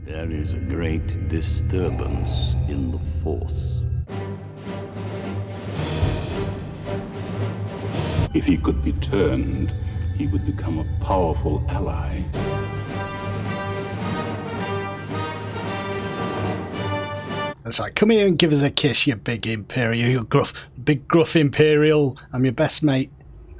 There is a great disturbance in the Force. If he could be turned, he would become a powerful ally. That's right. Come here and give us a kiss, you big Imperial. You big gruff Imperial. I'm your best mate.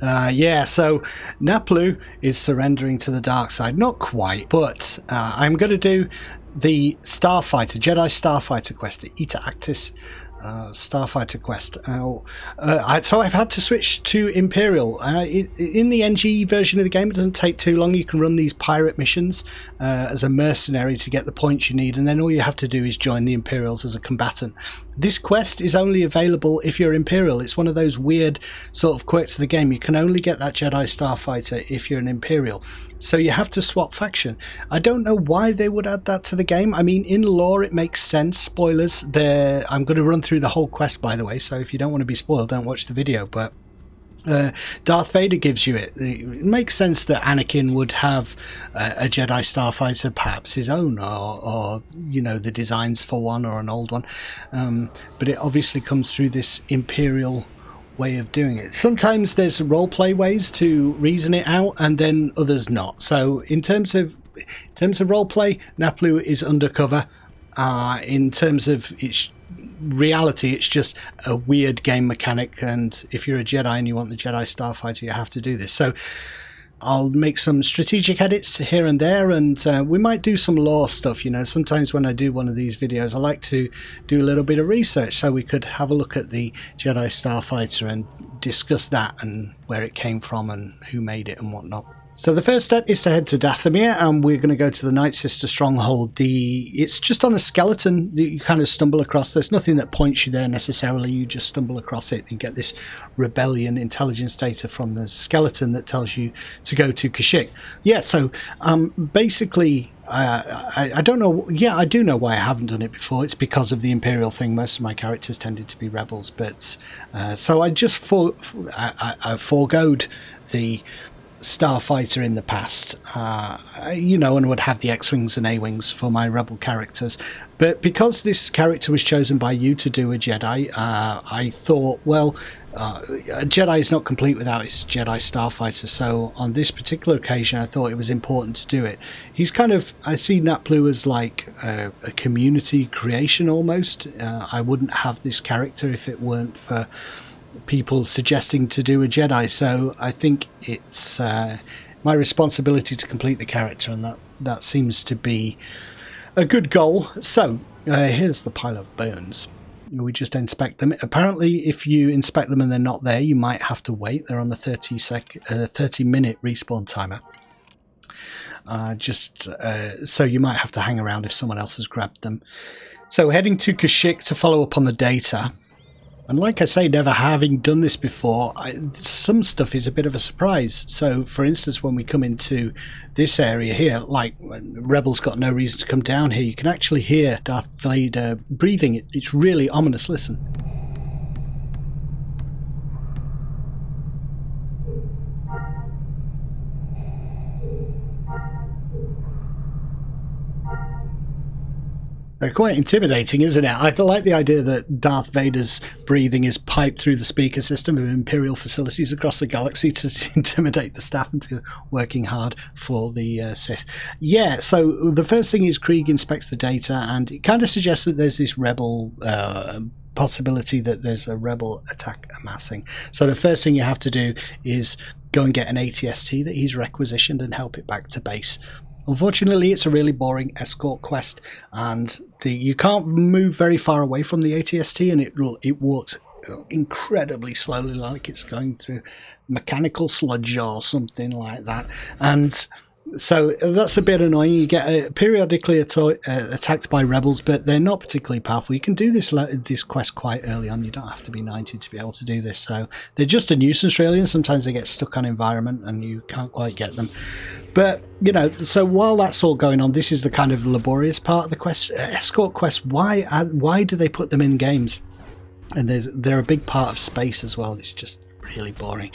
Yeah, so Naplu is surrendering to the dark side. Not quite, but I'm going to do the Starfighter, Jedi Starfighter quest, the Eta Actis Starfighter quest. So I've had to switch to Imperial. In the NG version of the game, it doesn't take too long. You can run these pirate missions as a mercenary to get the points you need, and then all you have to do is join the Imperials as a combatant. This quest is only available if you're Imperial. It's one of those weird sort of quirks of the game. You can only get that Jedi Starfighter if you're an Imperial. So you have to swap faction. I don't know why they would add that to the game. I mean, in lore it makes sense. Spoilers. I'm going to run through the whole quest, by the way, so if you don't want to be spoiled, don't watch the video. But Darth Vader gives you it. It makes sense that Anakin would have a Jedi Starfighter, perhaps his own, or you know, the designs for one or an old one. But it obviously comes through this Imperial way of doing it. Sometimes there's roleplay ways to reason it out, and then others not. So in terms of roleplay, Naplu is undercover. In terms of its reality, it's just a weird game mechanic, and if you're a Jedi and you want the Jedi Starfighter, you have to do this. So I'll make some strategic edits here and there, and we might do some lore stuff. You know, sometimes when I do one of these videos, I like to do a little bit of research, so we could have a look at the Jedi Starfighter and discuss that and where it came from and who made it and whatnot. So the first step is to head to Dathomir, and we're going to go to the Night Sister stronghold. It's just on a skeleton that you kind of stumble across. There's nothing that points you there necessarily. You just stumble across it and get this rebellion intelligence data from the skeleton that tells you to go to Kashyyyk. Yeah, so basically, I don't know. Yeah, I do know why I haven't done it before. It's because of the Imperial thing. Most of my characters tended to be rebels, but so I just I foregoed the Starfighter in the past, you know, and would have the X-Wings and A-Wings for my rebel characters. But because this character was chosen by you to do a Jedi, I thought, well, a Jedi is not complete without its Jedi Starfighter, so on this particular occasion I thought it was important to do it. He's kind of, I see Naplu as like a community creation almost. I wouldn't have this character if it weren't for people suggesting to do a Jedi, so I think it's my responsibility to complete the character, and that seems to be a good goal. So here's the pile of bones. We just inspect them. Apparently if you inspect them and they're not there, you might have to wait. They're on the 30-minute respawn timer. So you might have to hang around if someone else has grabbed them. So heading to Kashyyyk to follow up on the data. And like I say, never having done this before, some stuff is a bit of a surprise. So, for instance, when we come into this area here, like Rebels got no reason to come down here, you can actually hear Darth Vader breathing. It's really ominous. Listen. They're quite intimidating, isn't it? I like the idea that Darth Vader's breathing is piped through the speaker system of Imperial facilities across the galaxy to intimidate the staff into working hard for the Sith. Yeah, so the first thing is Krieg inspects the data, and it kind of suggests that there's this rebel possibility that there's a rebel attack amassing. So the first thing you have to do is go and get an ATST that he's requisitioned and help it back to base. Unfortunately, it's a really boring escort quest, and you can't move very far away from the ATST, and it walks incredibly slowly, like it's going through mechanical sludge or something like that. And so that's a bit annoying. You get periodically attacked by rebels, but they're not particularly powerful. You can do this quest quite early on. You don't have to be 90 to be able to do this. So they're just a nuisance really, and sometimes they get stuck on environment and you can't quite get them. But, you know, so while that's all going on, this is the kind of laborious part of the quest. Escort quests, why do they put them in games? And they're a big part of space as well. It's just really boring.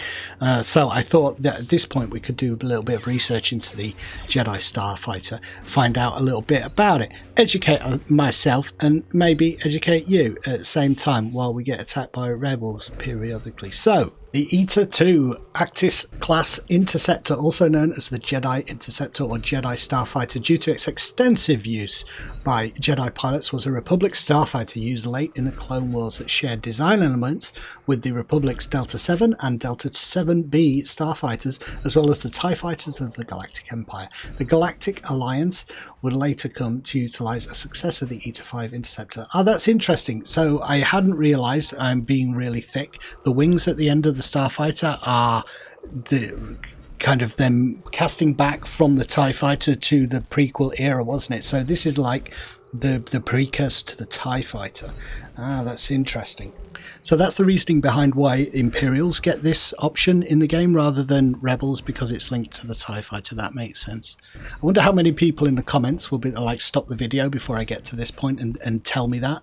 So I thought that at this point we could do a little bit of research into the Jedi Starfighter, find out a little bit about it, educate myself, and maybe educate you at the same time while we get attacked by rebels periodically. So the Eta 2 Actis class interceptor, also known as the Jedi Interceptor or Jedi Starfighter, due to its extensive use by Jedi pilots, was a Republic starfighter used late in the Clone Wars that shared design elements with the Republic's Delta 7 and Delta 7B starfighters, as well as the TIE fighters of the Galactic Empire. The Galactic Alliance would later come to utilize a successor of the Eta 5 Interceptor. Oh, that's interesting. So I hadn't realized, I'm being really thick, the wings at the end of the Starfighter are the kind of them casting back from the TIE fighter to the prequel era, wasn't it? So this is like the precursor to the TIE fighter. Ah, that's interesting. So that's the reasoning behind why Imperials get this option in the game rather than Rebels, because it's linked to the TIE fighter. That makes sense. I wonder how many people in the comments will be like, stop the video before I get to this point and tell me that.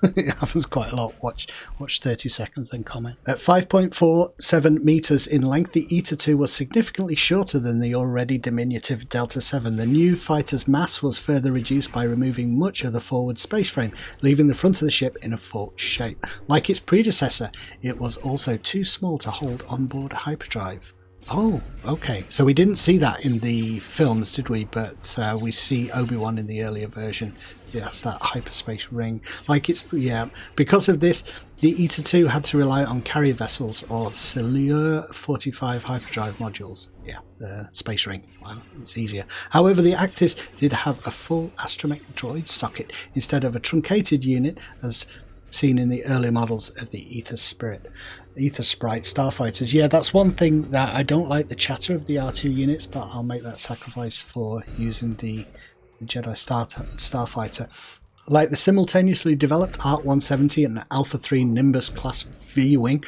It happens quite a lot. Watch 30 seconds then comment. At 5.47 meters in length, the Eta 2 was significantly shorter than the already diminutive Delta 7. The new fighter's mass was further reduced by removing much of the forward space frame, leaving the front of the ship in a forked shape. Like its predecessor, it was also too small to hold onboard hyperdrive. Oh, okay. So we didn't see that in the films, did we? But we see Obi-Wan in the earlier version. Yes, that hyperspace ring. Like it's, yeah. Because of this, the Eta 2 had to rely on carrier vessels or Silure 45 hyperdrive modules. Yeah, the space ring. Wow, it's easier. However, the Actis did have a full astromech droid socket instead of a truncated unit, as seen in the early models of the Ether Sprite starfighters. Yeah, that's one thing that I don't like, the chatter of the R2 units, but I'll make that sacrifice for using the Jedi Starfighter. Like the simultaneously developed Art 170 and Alpha 3 Nimbus class V-wing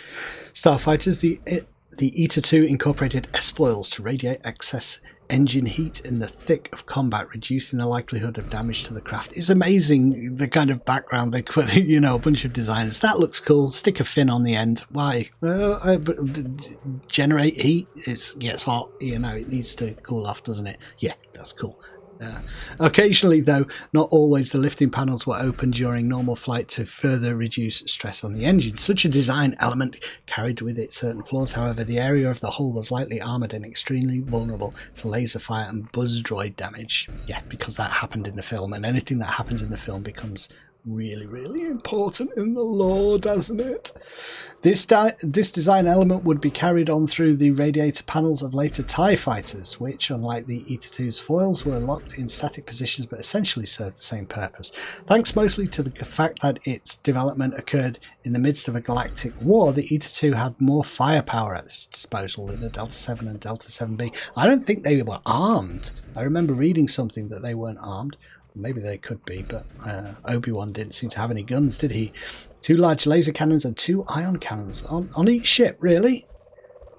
starfighters, the Eta 2 incorporated S-foils to radiate excess engine heat in the thick of combat, reducing the likelihood of damage to the craft. It's amazing the kind of background they put, you know, a bunch of designers. That looks cool. Stick a fin on the end. Why? Generate heat. It gets hot, you know, it needs to cool off, doesn't it? Yeah, that's cool. Occasionally, though, not always, the lifting panels were open during normal flight to further reduce stress on the engine. Such a design element carried with it certain flaws. However, the area of the hull was lightly armoured and extremely vulnerable to laser fire and buzz droid damage. Yeah, because that happened in the film, and anything that happens in the film becomes really, really important in the lore, doesn't it? This design element would be carried on through the radiator panels of later TIE fighters, which, unlike the Eta 2's foils, were locked in static positions but essentially served the same purpose. Thanks mostly to the fact that its development occurred in the midst of a galactic war, the Eta 2 had more firepower at its disposal than the Delta 7 and Delta 7B. I don't think they were armed. I remember reading something that they weren't armed. Maybe they could be, but Obi-Wan didn't seem to have any guns, did he? 2 large laser cannons and 2 ion cannons on each ship, really?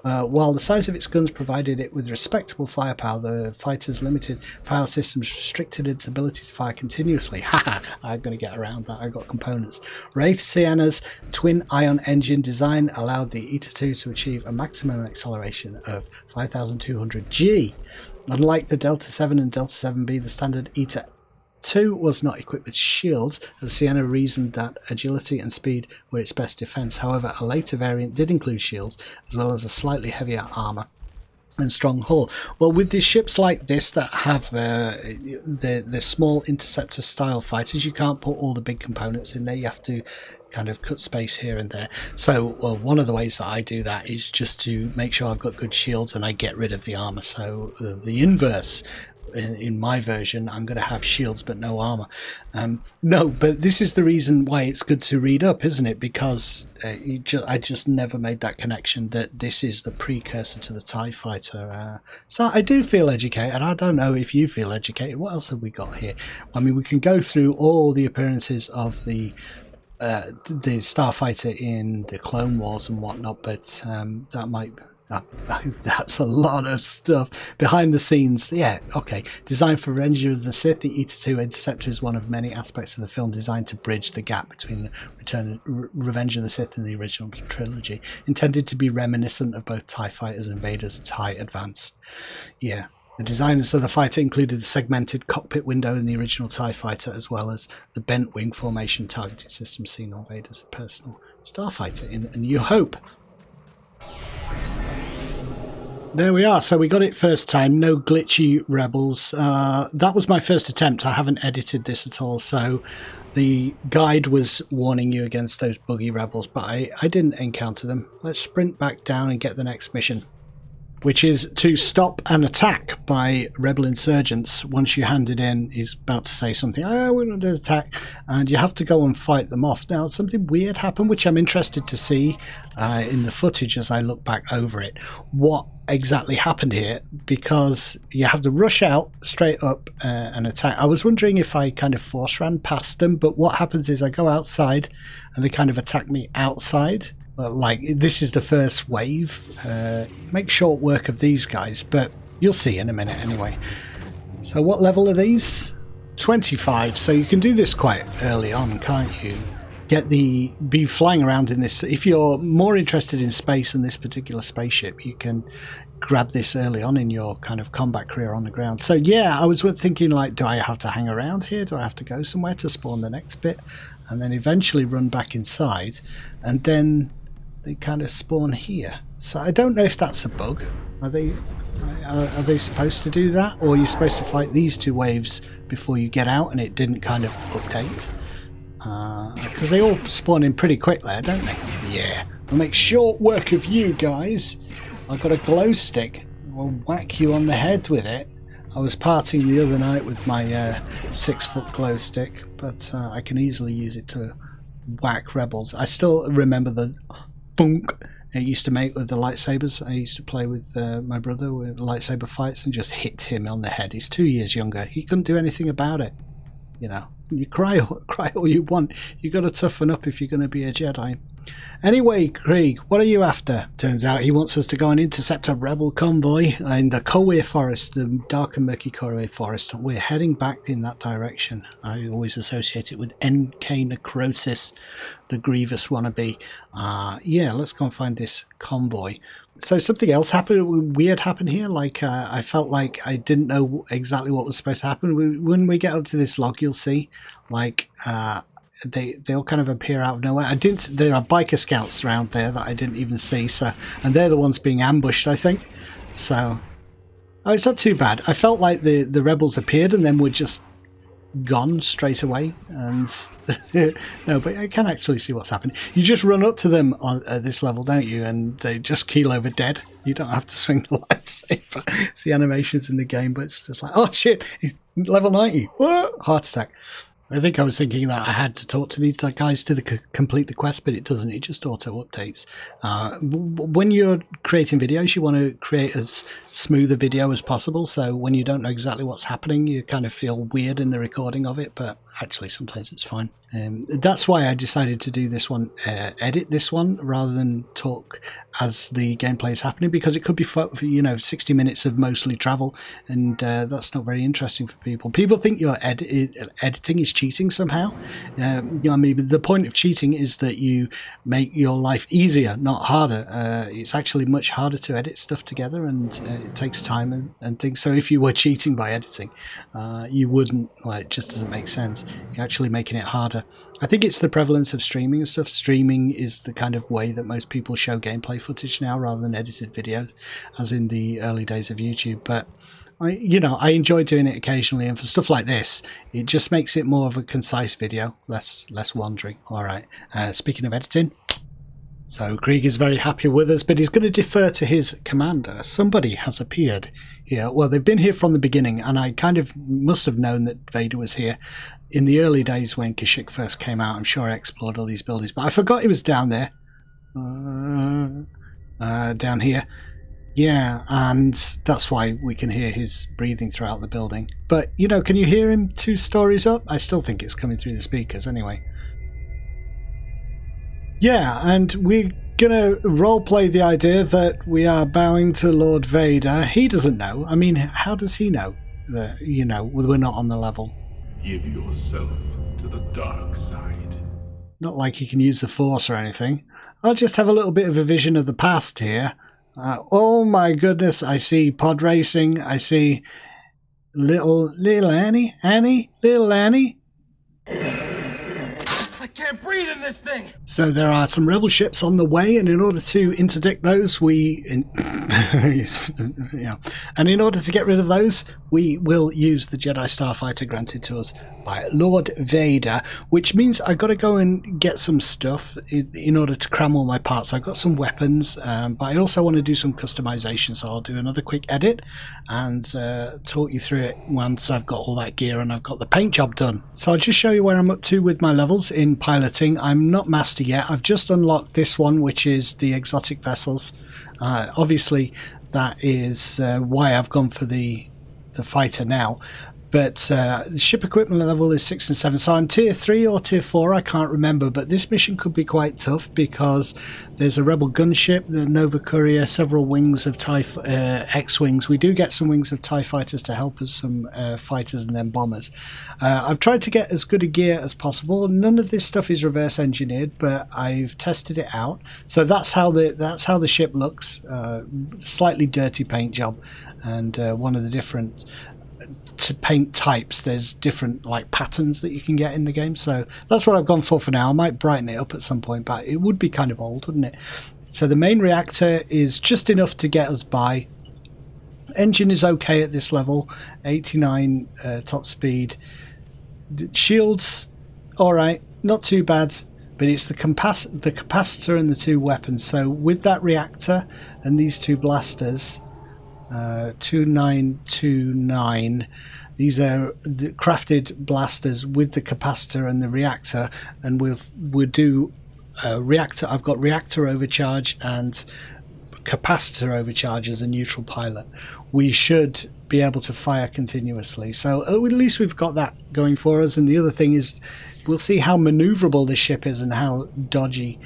While the size of its guns provided it with respectable firepower, the fighter's limited power systems restricted its ability to fire continuously. Haha, I'm going to get around that. I got components. Wraith Sienna's twin ion engine design allowed the Eta 2 to achieve a maximum acceleration of 5,200 G. Unlike the Delta 7 and Delta 7B, the standard Eta 2 was not equipped with shields, as Sienna reasoned that agility and speed were its best defense. However, a later variant did include shields, as well as a slightly heavier armor and strong hull. Well, with these ships like this that have the small interceptor style fighters, you can't put all the big components in there. You have to kind of cut space here and there. So one of the ways that I do that is just to make sure I've got good shields and I get rid of the armor. So the inverse, in my version, I'm going to have shields but no armor. No, but this is the reason why it's good to read up, isn't it? Because I just never made that connection that this is the precursor to the TIE fighter. So I do feel educated. I don't know if you feel educated. What else have we got here? I mean, we can go through all the appearances of the Starfighter in the Clone Wars and whatnot, but that might That's a lot of stuff behind the scenes. Yeah, okay. Designed for Revenge of the Sith, the Eta-2 Interceptor is one of many aspects of the film designed to bridge the gap between the Revenge of the Sith and the original trilogy, intended to be reminiscent of both TIE fighters and Vader's TIE Advanced. Yeah. The designers of the fighter included the segmented cockpit window in the original TIE fighter, as well as the bent wing formation targeting system seen on Vader's personal starfighter in A New Hope. There we are. So we got it first time. No glitchy rebels. That was my first attempt. I haven't edited this at all. So the guide was warning you against those buggy rebels, but I didn't encounter them. Let's sprint back down and get the next mission, which is to stop an attack by rebel insurgents. Once you hand it in, he's about to say something, oh, we're under attack, and you have to go and fight them off. Now, something weird happened, which I'm interested to see in the footage as I look back over it. What exactly happened here, because you have to rush out straight up and attack. I was wondering if I kind of force ran past them, but what happens is I go outside and they kind of attack me outside. Like, this is the first wave. Make short work of these guys, but you'll see in a minute anyway. So what level are these? 25, so you can do this quite early on, can't you? Be flying around in this. If you're more interested in space and this particular spaceship, you can grab this early on in your kind of combat career on the ground. So yeah, I was thinking, like, do I have to hang around here? Do I have to go somewhere to spawn the next bit? And then eventually run back inside, and then they kind of spawn here. So I don't know if that's a bug. Are they supposed to do that, or are you supposed to fight these two waves before you get out and it didn't kind of update? Because they all spawn in pretty quick there, don't they? Yeah. I'll make short work of you guys. I've got a glow stick. I'll whack you on the head with it. I was partying the other night with my 6-foot glow stick, but I can easily use it to whack rebels. I still remember the funk it used to make with the lightsabers. I used to play with my brother with lightsaber fights and just hit him on the head. He's 2 years younger. He couldn't do anything about it. You know, you cry all you want. You got to toughen up if you're going to be a Jedi. Anyway, Krieg, what are you after? Turns out he wants us to go and intercept a rebel convoy in the Kolwir Forest, the dark and murky Kolwir Forest. We're heading back in that direction. I always associate it with NK Necrosis, the Grievous wannabe. Yeah, let's go and find this convoy. So something else weird happened here. Like I felt like I didn't know exactly what was supposed to happen. When we get up to this log, you'll see, like, they all kind of appear out of nowhere. There are biker scouts around there that I didn't even see. So, and they're the ones being ambushed, I think. So, oh, it's not too bad. I felt like the rebels appeared and then were just gone straight away, and no, but I can actually see what's happened. You just run up to them at this level, don't you, and they just keel over dead. You don't have to swing the lightsaber. It's the animations in the game, but it's just like, oh shit, he's level 90, what? Heart attack. I think I was thinking that I had to talk to these guys to complete the quest, but it doesn't. It just auto updates. When you're creating videos, you want to create as smooth a video as possible. So when you don't know exactly what's happening, you kind of feel weird in the recording of it. But actually, sometimes it's fine. That's why I decided to do this one, edit this one rather than talk as the gameplay is happening, because it could be 60 minutes of mostly travel, and that's not very interesting for people. People think your editing is cheating somehow. I mean, the point of cheating is that you make your life easier, not harder. It's actually much harder to edit stuff together, and it takes time and things. So if you were cheating by editing, you wouldn't. Well, it just doesn't make sense. You're actually making it harder. I think it's the prevalence of streaming and stuff. Streaming is the kind of way that most people show gameplay footage now, rather than edited videos, as in the early days of YouTube. But I enjoy doing it occasionally, and for stuff like this, it just makes it more of a concise video, less wandering. All right. Speaking of editing, so Krieg is very happy with us, but he's going to defer to his commander. Somebody has appeared here. Well, they've been here from the beginning, and I kind of must have known that Vader was here. In the early days when Kashyyyk first came out, I'm sure I explored all these buildings, but I forgot he was down there. Down here. Yeah, and that's why we can hear his breathing throughout the building. But, can you hear him 2 stories up? I still think it's coming through the speakers anyway. Yeah, and we're gonna roleplay the idea that we are bowing to Lord Vader. He doesn't know. I mean, how does he know that, you know, we're not on the level? Give yourself to the dark side. Not like he can use the Force or anything. I'll just have a little bit of a vision of the past here. Oh my goodness, I see pod racing. I see little Annie, little Annie. I can't breathe in this thing. So there are some rebel ships on the way, and in order to interdict those, yeah, and in order to get rid of those, we will use the Jedi Starfighter granted to us by Lord Vader, which means I got to go and get some stuff in order to cram all my parts. I've got some weapons, but I also want to do some customization, so I'll do another quick edit and talk you through it once I've got all that gear and I've got the paint job done. So I'll just show you where I'm up to with my levels in piloting. I'm not master yet. I've just unlocked this one, which is the exotic vessels. Obviously that is why I've gone for the fighter now, but ship equipment level is 6 and 7, so I'm tier 3 or tier 4, I can't remember, but this mission could be quite tough because there's a rebel gunship, the Nova Courier, several wings of X-wings. We do get some wings of TIE fighters to help us, some fighters and then bombers. I've tried to get as good a gear as possible. None of this stuff is reverse engineered, but I've tested it out. So that's how the ship looks. Slightly dirty paint job, and one of the different to paint types, there's different like patterns that you can get in the game, so that's what I've gone for now. I might brighten it up at some point, but it would be kind of old, wouldn't it? So the main reactor is just enough to get us by. Engine is okay at this level, 89 top speed. Shields, alright, not too bad, but it's the capacitor and the two weapons. So with that reactor and these two blasters, 2929, these are the crafted blasters with the capacitor and the reactor, and we'll do reactor. I've got reactor overcharge and capacitor overcharge as a neutral pilot. We should be able to fire continuously, so at least we've got that going for us. And the other thing is, we'll see how maneuverable this ship is and how dodgy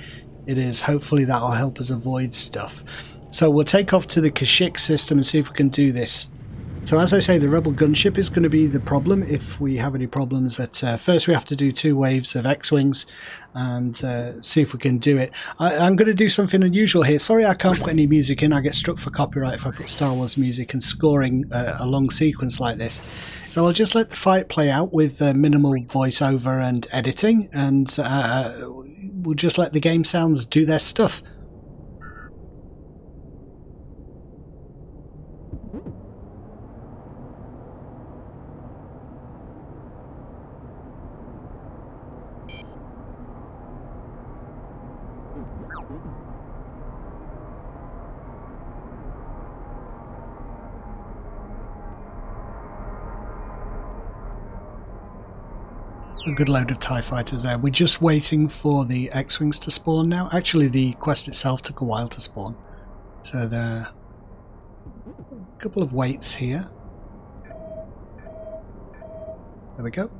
it is. Hopefully that'll help us avoid stuff. So we'll take off to the Kashyyyk system and see if we can do this. So as I say, the rebel gunship is going to be the problem if we have any problems. First we have to do 2 waves of X-wings and see if we can do it. I'm going to do something unusual here. Sorry I can't put any music in. I get struck for copyright if I put Star Wars music and scoring a long sequence like this. So I'll just let the fight play out with minimal voiceover and editing, and we'll just let the game sounds do their stuff. A good load of TIE fighters there. We're just waiting for the X-wings to spawn now. Actually, the quest itself took a while to spawn. So there are a couple of waits here. There we go.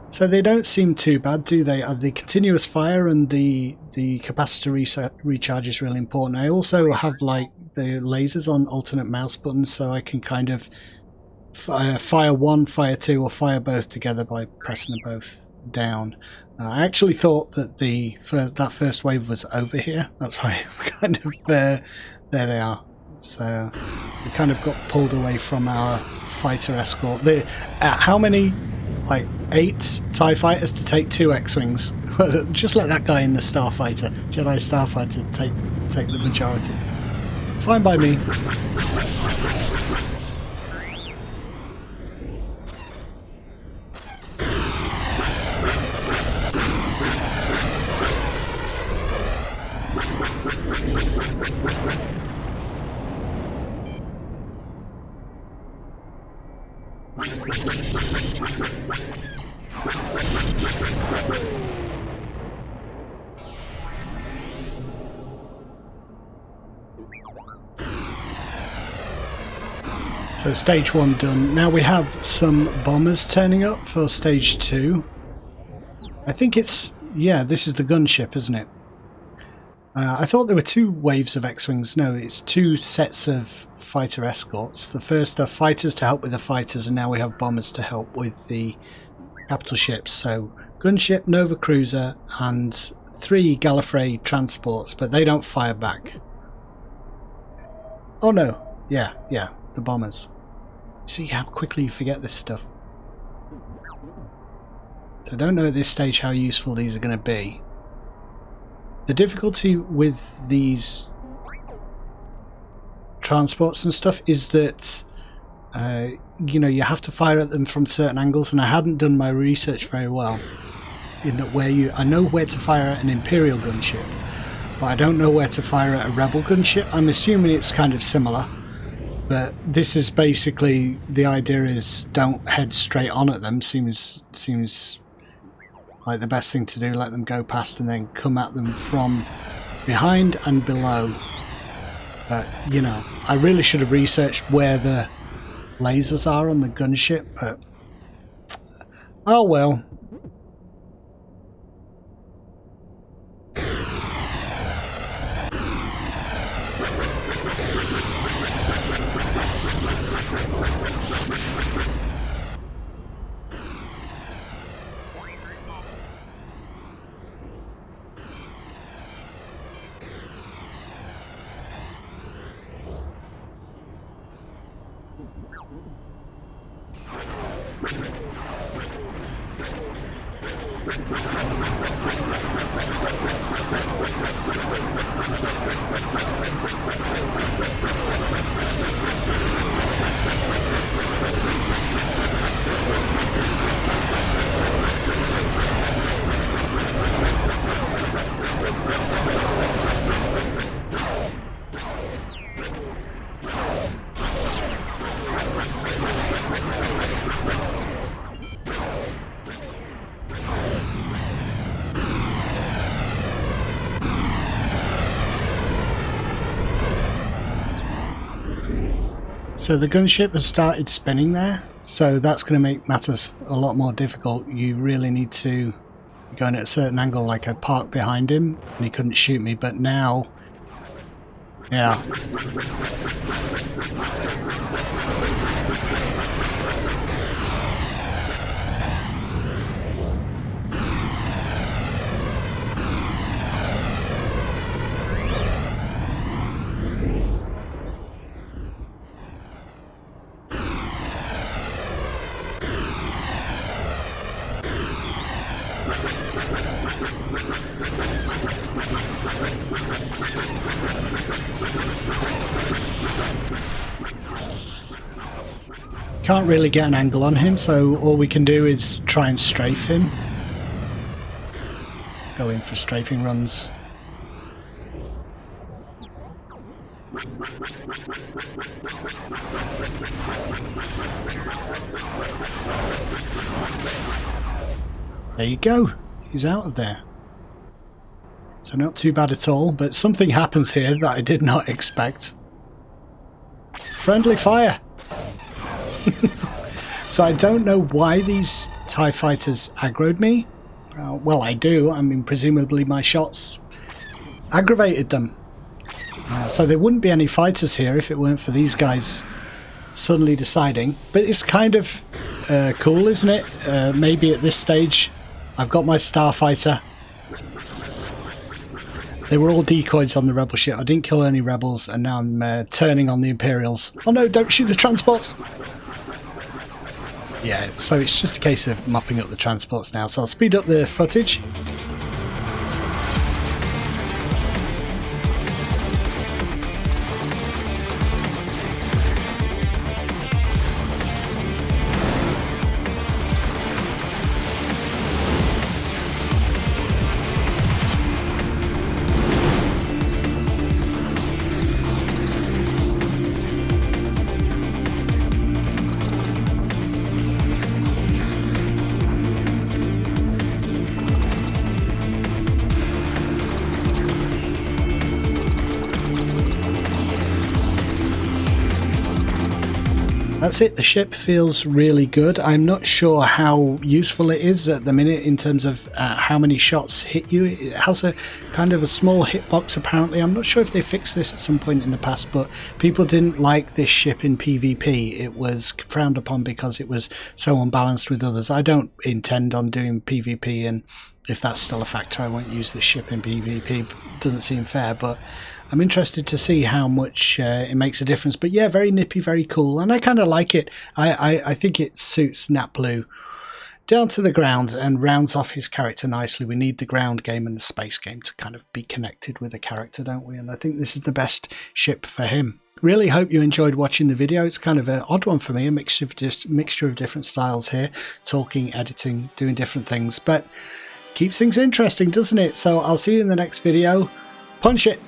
So they don't seem too bad, do they? The continuous fire and the capacitor recharge is really important. I also have like the lasers on alternate mouse buttons, so I can kind of fire one, fire two, or fire both together by pressing them both down. I actually thought that that first wave was over here. That's why I'm kind of there they are. So we kind of got pulled away from our fighter escort. How many? Like 8 TIE fighters to take 2 X-Wings. Just let that guy in the Starfighter, Jedi Starfighter, take the majority. Fine by me. So stage 1 done. Now we have some bombers turning up for stage 2. I think it's... yeah, this is the gunship, isn't it? I thought there were 2 waves of X-Wings. No, it's 2 sets of fighter escorts. The first are fighters to help with the fighters, and now we have bombers to help with the capital ships. So gunship, Nova Cruiser, and 3 Gallifrey transports, but they don't fire back. Oh no, yeah, the bombers. See how quickly you forget this stuff. So I don't know at this stage how useful these are going to be. The difficulty with these transports and stuff is that you know, you have to fire at them from certain angles, and I hadn't done my research very well in that I know where to fire at an Imperial gunship, but I don't know where to fire at a Rebel gunship. I'm assuming it's kind of similar, but this is basically the idea is don't head straight on at them. Seems like the best thing to do. Let them go past and then come at them from behind and below. But you know, I really should have researched where the lasers are on the gunship, but oh well. So the gunship has started spinning there, so that's going to make matters a lot more difficult. You really need to go in at a certain angle, like I parked behind him and he couldn't shoot me, but now, yeah. Can't really get an angle on him, so all we can do is try and strafe him. go in for strafing runs. There you go. He's out of there. So not too bad at all, but something happens here that I did not expect. Friendly fire! So I don't know why these TIE fighters aggroed me. Well, I do. I mean, presumably my shots aggravated them. So there wouldn't be any fighters here if it weren't for these guys suddenly deciding. But it's kind of cool, isn't it? Maybe at this stage I've got my Starfighter. They were all decoys on the rebel ship. I didn't kill any rebels, and now I'm turning on the Imperials. Oh no, don't shoot the transports! Yeah, so it's just a case of mopping up the transports now. So I'll speed up the footage. That's it, the ship feels really good. I'm not sure how useful it is at the minute in terms of how many shots hit you. It has a kind of a small hitbox apparently. I'm not sure if they fixed this at some point in the past, but people didn't like this ship in PvP. It was frowned upon because it was so unbalanced with others. I don't intend on doing PvP, and if that's still a factor, I won't use this ship in PvP. It doesn't seem fair, but I'm interested to see how much it makes a difference. But yeah, very nippy, very cool, and I kind of like it. I think it suits Naplu down to the ground and rounds off his character nicely. We need the ground game and the space game to kind of be connected with the character, don't we? And I think this is the best ship for him. Really hope you enjoyed watching the video. It's kind of an odd one for me, a mixture of different styles here, talking, editing, doing different things, but keeps things interesting, doesn't it? So I'll see you in the next video. Punch it!